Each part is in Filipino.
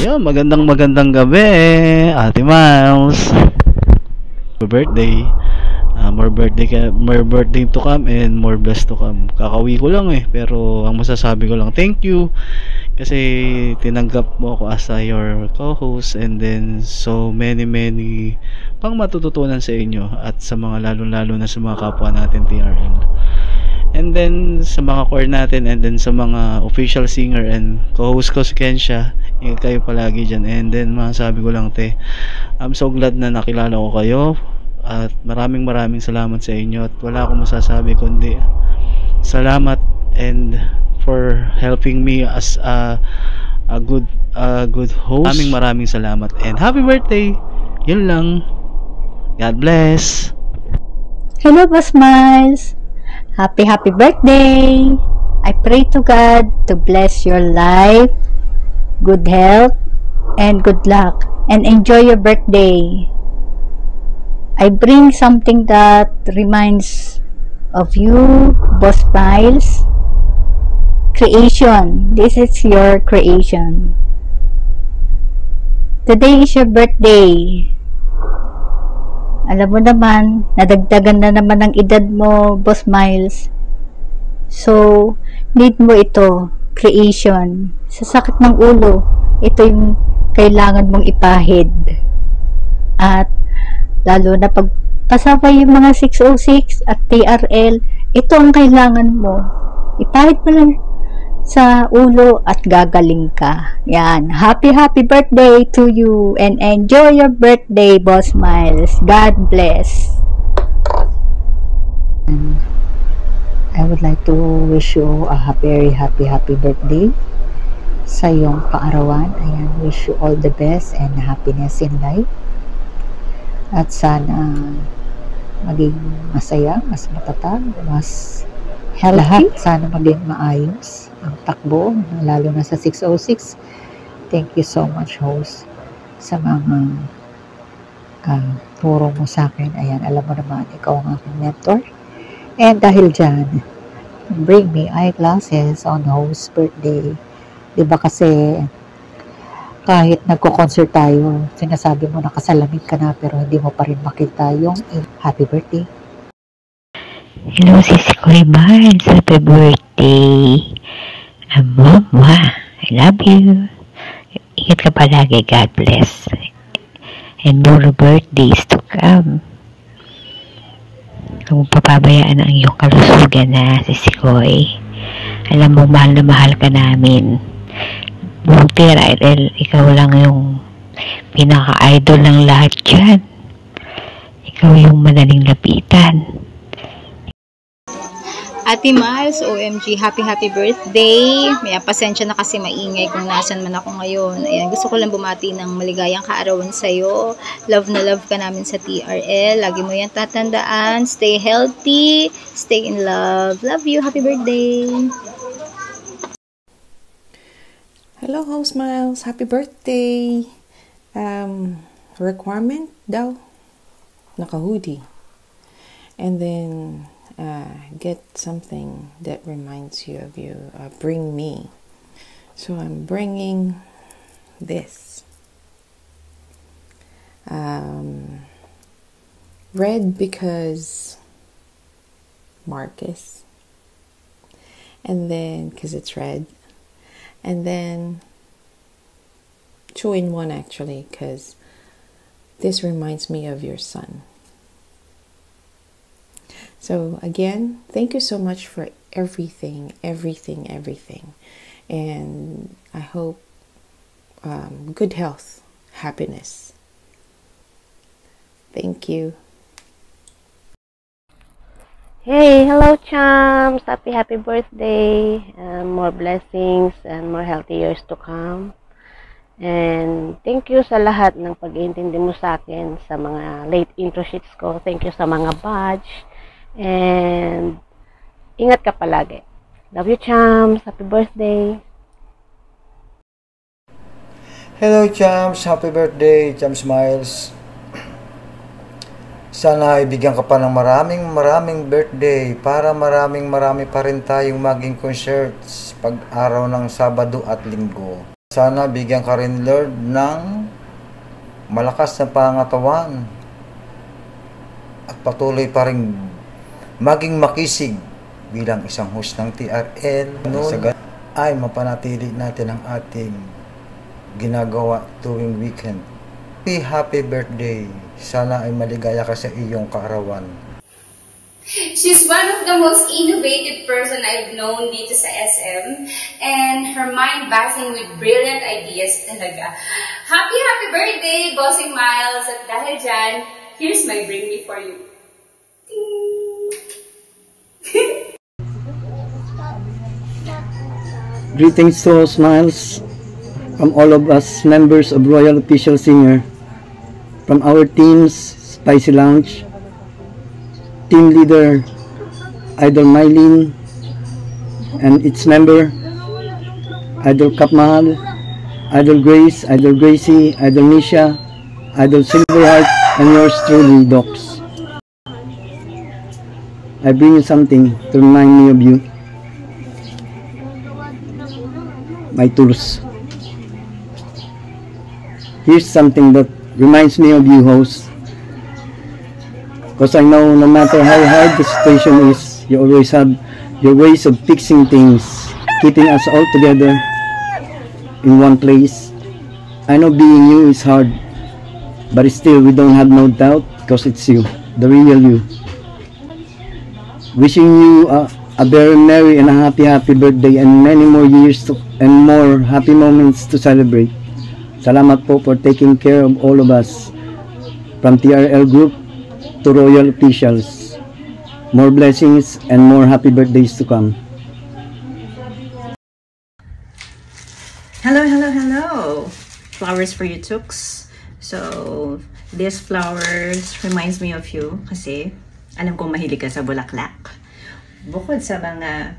Ayun, magandang gabi, Ate Mouse. Happy birthday. More birthday to come and more blessed to come. Kakauwi ko lang pero ang masasabi ko lang, thank you kasi tinanggap mo ako as your co-host, and then so many pang matututunan sa inyo at sa mga lalo na sa mga kapwa natin TRL. And then sa mga core natin, and then sa mga official singer and co-host ko si Kensha, kayo palagi dyan. And then masasabi ko lang, I'm so glad na nakilala ko kayo at maraming salamat sa inyo, at wala akong masasabi kundi salamat and for helping me as a good host. Maraming salamat and happy birthday. Yun lang. God bless. Hello, Boss Miles. Happy birthday. I pray to God to bless your life, good health, and good luck, and enjoy your birthday. I bring something that reminds of you, Boss Miles. Creation. This is your creation. Today is your birthday. Alam mo naman, nadagdagan na naman ang edad mo, Boss Miles. So, need mo ito, creation. Sa sakit ng ulo, ito yung kailangan mong ipahid. At, lalo na pag pasabay yung mga 606 at TRL, ito ang kailangan mo. Ipahid mo lang sa ulo at gagaling ka. Yan. Happy birthday to you and enjoy your birthday, Boss Miles. God bless. And I would like to wish you a very happy birthday sa iyong kaarawan. Ayan, wish you all the best and happiness in life. At sana maging masaya, mas matatag, mas healthy. Lahat sana maging maayos ang takbo, lalo na sa 606. Thank you so much, host, sa mga turo mo sa akin. Ayan, alam mo naman, ikaw ang aking mentor. And dahil dyan, bring me eyeglasses on host's birthday. Diba kasi, kahit nagko-concert tayo, sinasabi mo nakasalamin ka na, pero hindi mo pa rin makita yung happy birthday. Hello, Sisi Koy Barnes. Happy birthday. Mama, I love you. Ingat ka palagi. God bless. And more birthdays to come. Kung papabayaan ang iyong kalusugan na, Sisi Koy. Alam mo, mahal na mahal ka namin. Buong TRL, ikaw lang yung pinaka-idol ng lahat dyan. Ikaw yung madaling lapitan. Ate Miles, OMG, happy birthday. May pasensya na kasi maingay kung nasan man ako ngayon. Ayan, gusto ko lang bumati ng maligayang kaarawan sa'yo. Love na love ka namin sa TRL. Lagi mo yan tatandaan. Stay healthy. Stay in love. Love you. Happy birthday. Hello, Host Miles. Happy birthday. Requirement daw. Naka-hoodie. And then get something that reminds you of you. Bring me. So I'm bringing this. Red because Marcus. And then, because it's red. And then 2-in-1 actually, because this reminds me of your son. So again, thank you so much for everything. And I hope good health, happiness. Thank you. Hey, hello chums! Happy birthday! More blessings and more healthy years to come. And thank you sa lahat ng pag-iintindi mo sa akin sa mga late intro sheets ko. Thank you sa mga badge. And ingat ka palagi. Love you, chums. Happy birthday. Hello, chums. Happy birthday, Chums Miles. Sana ibigyan ka pa ng maraming birthday para marami pa rin tayong maging concerts pag araw ng Sabado at Linggo. Sana bigyan ka rin, Lord, ng malakas na pangatawan at patuloy pa rin maging makisig bilang isang host ng TRL. Noon ay mapanatili natin ang ating ginagawa tuwing weekend. Happy birthday! Sana ay maligaya ka sa iyong kaarawan. She's one of the most innovative person I've known dito sa SM, and her mind buzzing with brilliant ideas talaga. Happy birthday, Bossing Miles! At dahil dyan, here's my bring me for you. Greetings to all Smiles from all of us members of Royal Official Singer, from our teams Spicy Lounge, team leader Idol Mylene and its member Idol Kap Mahal, Idol Grace, Idol Gracie, Idol Nisha, Idol Silverheart, and yours truly, Docs. I bring you something to remind me of you. My tools. Here's something that reminds me of you, host. Because I know no matter how hard the situation is, you always have your ways of fixing things, keeping us all together in one place. I know being you is hard, but still we don't have no doubt because it's you, the real you. Wishing you a very merry and a happy birthday and many more years and more happy moments to celebrate. Salamat po for taking care of all of us, from TRL Group to Royal Officials. More blessings and more happy birthdays to come. Hello! Flowers for you, Tooks. So, this flowers reminds me of you kasi alam kong mahilig ka sa bulaklak. Bukod sa mga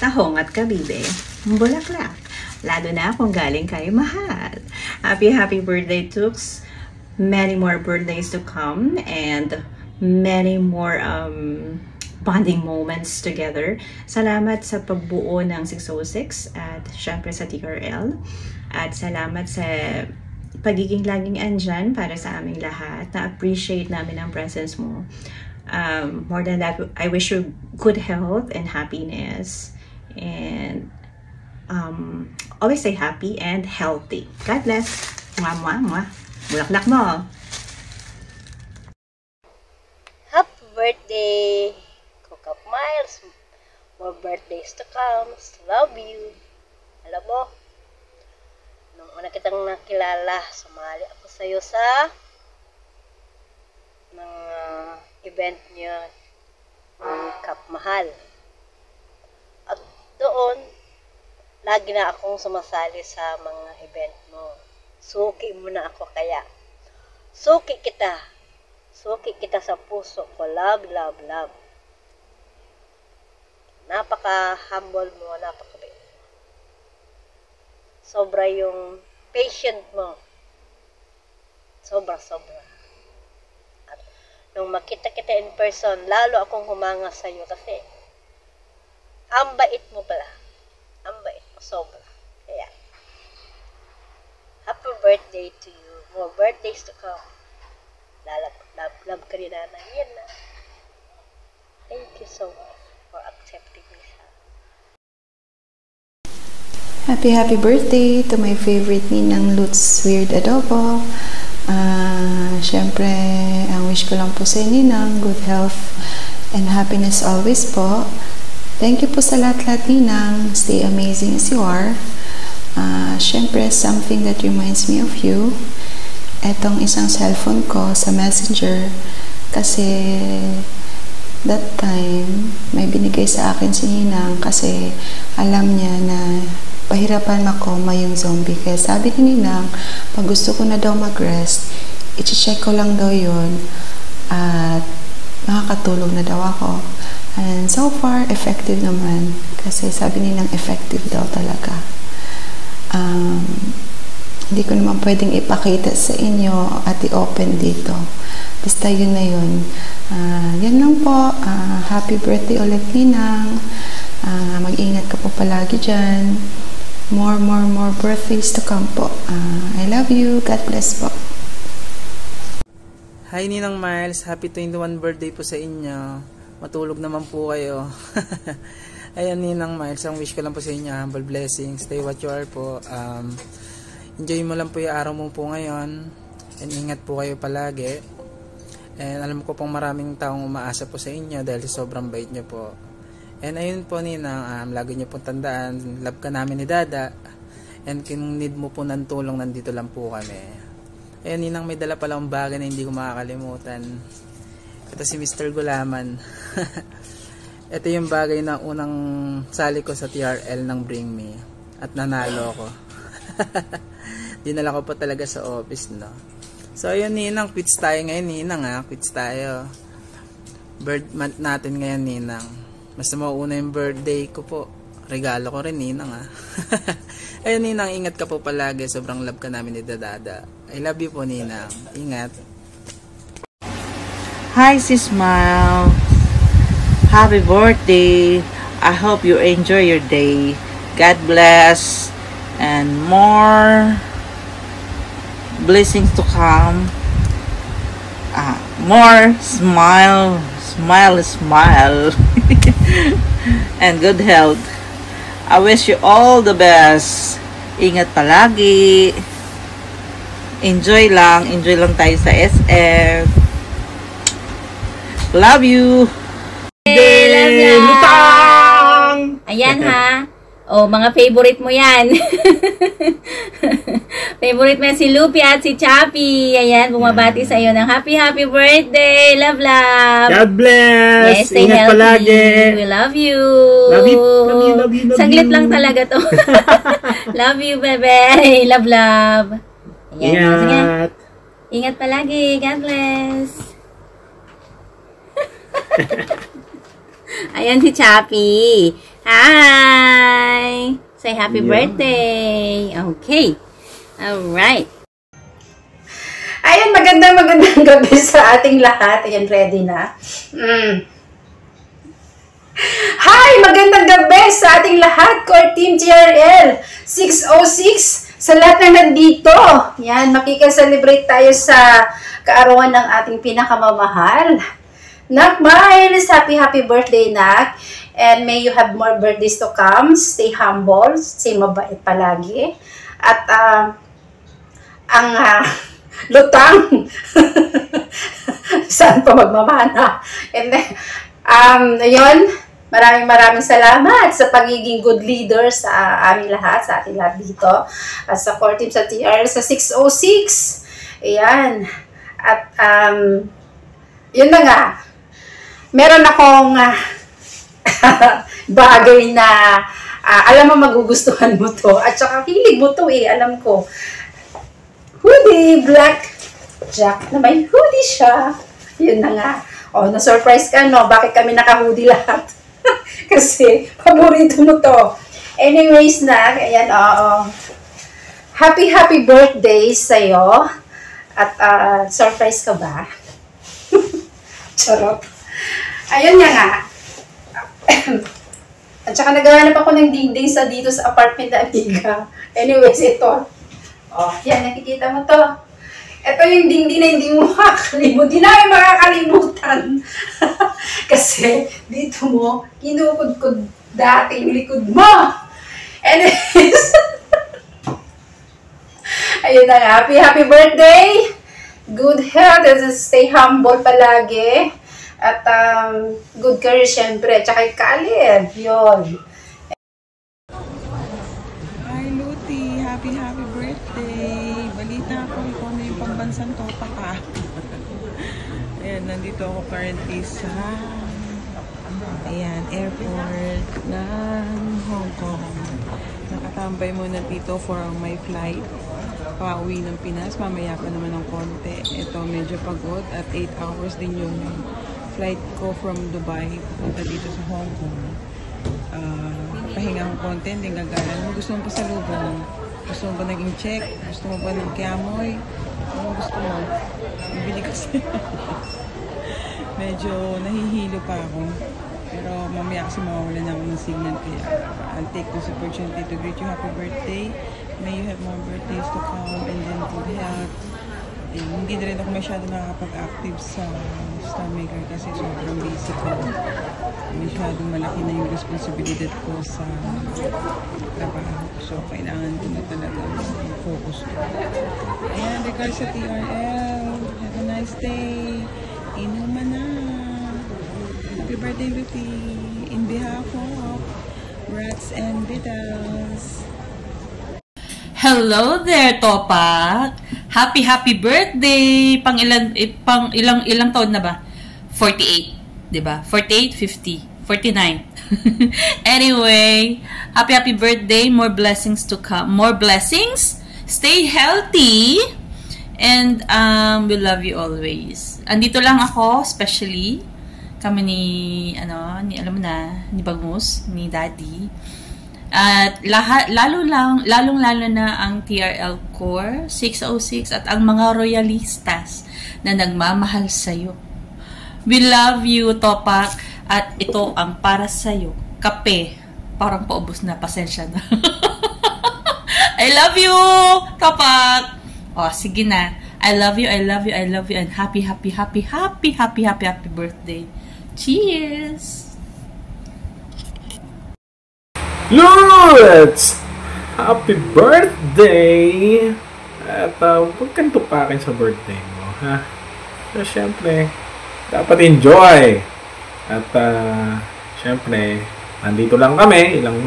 tahong at kabibe, bulaklak. Lalo na kung galing kay mahal. Happy birthday, Tooks. Many more birthdays to come and many more bonding moments together. Salamat sa pagbuo ng 606 at syempre sa TRL. At salamat sa pagiging laging andyan para sa aming lahat. Na-appreciate namin ang presence mo. More than that, I wish you good health and happiness. And always stay happy and healthy. God bless. Mwah, mwah, mwah. Bulaklak mo. Happy birthday, Kap Miles. More birthdays to come. Love you. Alam mo, nung una kitang nakilala, sumali ako sa'yo sa event niya ng Kap Mahal. At doon, lagi na akong sumasali sa mga event mo. Suki mo na ako kaya. Suki kita sa puso ko. Love. Napaka-humble mo, napaka-bait mo. Sobra yung patient mo. Sobra. At nung makita kita in person, lalo akong humanga sa'yo kasi ang bait mo pala. Ang bait mo, sobra. Kaya, happy birthday to you. More birthdays to come. Love ka rin, Nana. Yan na. Thank you so much for accepting me. Happy birthday to my favorite Ninang Lutz Weird Adobo. Siyempre, ang wish ko lang po sa Ninang, good health and happiness always po. Thank you po sa lahat-lahat, Ninang. Stay amazing as you are. Siyempre, something that reminds me of you. Etong isang cellphone ko sa Messenger kasi that time may binigay sa akin si Ninang kasi alam niya na pahirapan ako yung zombie. Kaya sabi ni Ninang, pag gusto ko na daw mag-rest, i-check ko lang daw yun at makakatulog na daw ako. And so far, effective naman. Kasi sabi ni Ninang, effective daw talaga. Hindi ko naman pwedeng ipakita sa inyo at i-open dito. Basta yun na yun. Yan lang po. Happy birthday ulit, Ninang. Mag-ingat ka po palagi dyan. more birthdays to come po. I love you. God bless po. Hi Ninang Miles, happy 21 birthday po sa inyo. Matulog naman po kayo. Ayan Ninang Miles, ang wish ko lang po sa inyo, humble blessings, stay what you are po. Enjoy mo lang po yung araw mo po ngayon. And ingat po kayo palagi. And alam ko pong maraming taong umaasa po sa inyo dahil sobrang bait nyo po. And ayun po Ninang, lagi nyo pong tandaan, love ka namin ni Dada. And kung need mo po ng tulong, nandito lang po kami. Ayun Ninang, may dala pala akong bagay na hindi ko makakalimutan. Ito si Mr. Gulaman. Ito yung bagay na unang sali ko sa TRL ng Bring Me. At nanalo ko. Dinala ko pa talaga sa office, no. So ayun Ninang, quits tayo ngayon Ninang, quits tayo. Bird month natin ngayon Ninang. Mas mauuna yung birthday ko po. Regalo ko rin Ninang, Ayun Ninang, ingat ka po palagi. Sobrang love ka namin ni Dada. I love you po Ninang. Ingat. Hi Sis Miles. Happy birthday. I hope you enjoy your day. God bless. And more blessings to come. More smile. Smile. And good health. I wish you all the best. Ingat palagi. Enjoy lang tayo sa SM. Love you. Lutang! Ayan ha. O, mga favorite mo yan. Favorite mo yan si Lupi at si Chappy. Ayan, bumabati sa iyo ng happy birthday. Love. God bless. Yes, stay Ingat healthy. palagi. We love you. Love you. Saglit lang talaga to. Love you, bebe. Love. Ayan. Ingat. Sige. Ingat palagi. God bless. Ayan si Chappy. Hi! Say happy birthday. Okay. Alright. Ayan, magandang gabi sa ating lahat. Ayan, ready na. Hi! Magandang gabi sa ating lahat. Core Team TRL 606. Sa lahat na nandito. Yan, makika-celebrate tayo sa kaarawan ng ating pinakamamahal. Nak Miles, happy birthday, Nak. And may you have more birthdays to come. Stay humble, stay mabait palagi. At ang lutang, saan pa magmamana? And then, ayun, maraming salamat sa pagiging good leader sa aming lahat, sa ating lahat dito. At sa core team sa TR, sa 606. Ayan. At, yun na nga. Meron akong bagay na alam mo magugustuhan mo to. At saka hilig mo to alam ko. Hoodie, black jack na may hoodie siya. Yun na nga. O, na-surprise ka, no? Bakit kami naka-hoodie lahat? Kasi, paborito mo to. Anyways na, ayan, happy birthday sa'yo. At surprise ka ba? Charot. Ayun nga. At saka naghahanap ako ng dingding dito sa apartment na amiga. Anyways, ito. Yan, nakikita mo to. Ito yung dingding na hindi mo makakalimutan. Hindi namin makakalimutan. Kasi dito mo, kinukod-kod dati yung likod mo. Anyways, ayun na nga. Happy birthday. Good health and stay humble palagi. At good career syempre. Tsaka Kalib. Yun. Hi Luti. Happy birthday. Balita ko ikaw na yung pambansang topa ka. Ayan, nandito ako currently sa airport ng Hong Kong. Nakatambay muna dito for my flight. Pauwi ng Pinas. Mamaya pa naman ng konti. Ito medyo pagod at 8 hours din yung flight ko from Dubai punta dito sa Hong Kong. Pahinga ko konti, hindi gagalan. Gusto mo pa sa lubong? Gusto mo ba naging check? Gusto mo ba ng kiamoy? Ano gusto mo? Bibili kasi. Medyo nahihilo pa ako. Pero mamaya kasi mawawala na ako ng signal, kaya I'll take this opportunity to greet you happy birthday. May you have more birthdays to come and then good health. Hindi na rin ako masyado nakakapag-active sa Star Maker kasi sobrang busy ko. Masyadong malaki na yung responsibilidad ko sa trabaho. So, kailangan ko na talaga focus ko. Ayan, regards sa TRL. Have a nice day. Inuman na. Happy birthday, Ruthie. In behalf of Brats and Vidals. Hello there, Topak. Happy birthday. Pang ilang taon na ba? 48, 'di ba? 48, 50, 49. Anyway, happy birthday. More blessings to come. More blessings. Stay healthy. And we love you always. Andito lang ako, especially kami ni alam mo na, ni Bagus, ni Daddy. At lalong na ang TRL Core 606 at ang mga royalistas na nagmamahal sa'yo. We love you, Topak, at ito ang para sa'yo. Kape. Parang paubos na, pasensya na. I love you, Topak. Oh, sige na. I love you, and happy birthday. Cheers! Lutz! Happy birthday! At huwag kang tupakin sa birthday mo, ha? So, syempre, dapat enjoy. At, syempre, nandito lang kami. Ilang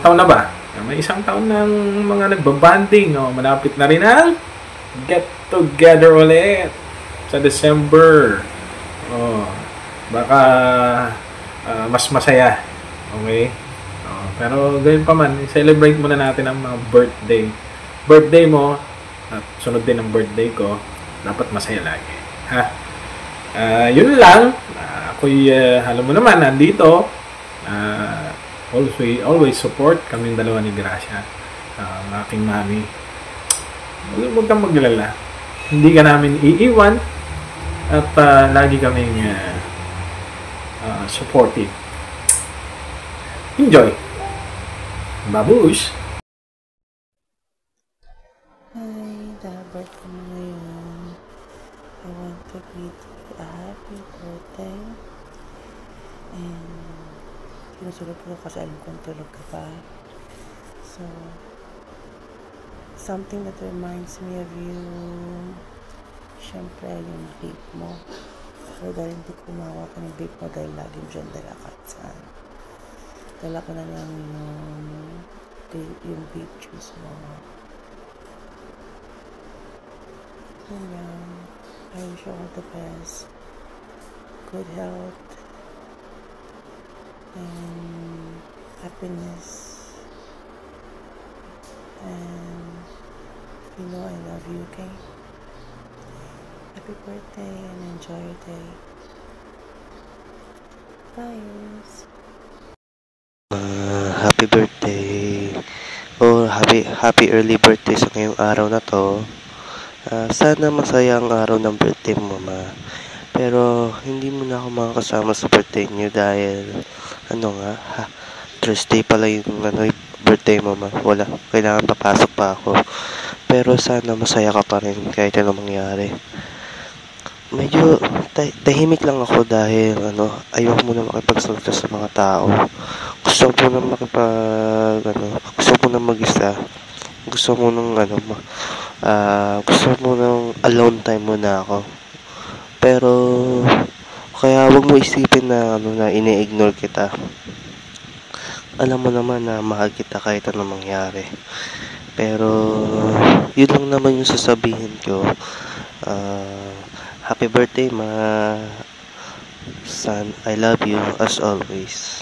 taon na ba? May isang taon ng mga nagbabanding. Oh, malapit na rin ang get together ulit sa December. Oh, baka mas masaya. Okay? Pero gayon pa man, celebrate muna natin ang mga birthday mo at sunod din ang birthday ko. Dapat masaya lagi, ha? Yun lang. Ako'y alam mo naman, nandito. Always support kaming dalawa ni Gracia, ang aking mami. Huwag kang maglala. Hindi ka namin iiwan at lagi kaming supportive. Enjoy! Babush! Hi, dapat ko ngayon. I want to greet you a happy birthday. And sinusunod ko kasi alam kong tulog ka pa. So, something that reminds me of you, syempre yung vape mo. Pero dahil hindi ko mahawa ka ng vape mo dahil laging dyan dala kahit saan. Dala ko na lang yung vape juice mo. Ayan. I wish you all the best. Good health. And happiness. And you know I love you, okay? Happy birthday and enjoy your day. Bye. Happy birthday happy early birthday sa ngayong araw na to. Sana masaya ang araw ng birthday mo, ma. Pero hindi mo na ako makakasama sa birthday niyo dahil Thursday pala yung birthday mo, ma. Wala, kailangan papasok pa ako. Pero sana masaya ka pa rin kahit ano mangyari. Medyo tahimik lang ako dahil ayoko muna makipagsalita sa mga tao. Gusto ko na gusto ko na mag-isa. Gusto mo nang gusto mo nang alone time muna ako. Pero kaya wag mo isipin na na ini-ignore kita. Alam mo naman na mahal kita kahit anong mangyari. Pero yun lang naman yung sasabihin ko. Happy birthday, ma. Son, I love you as always.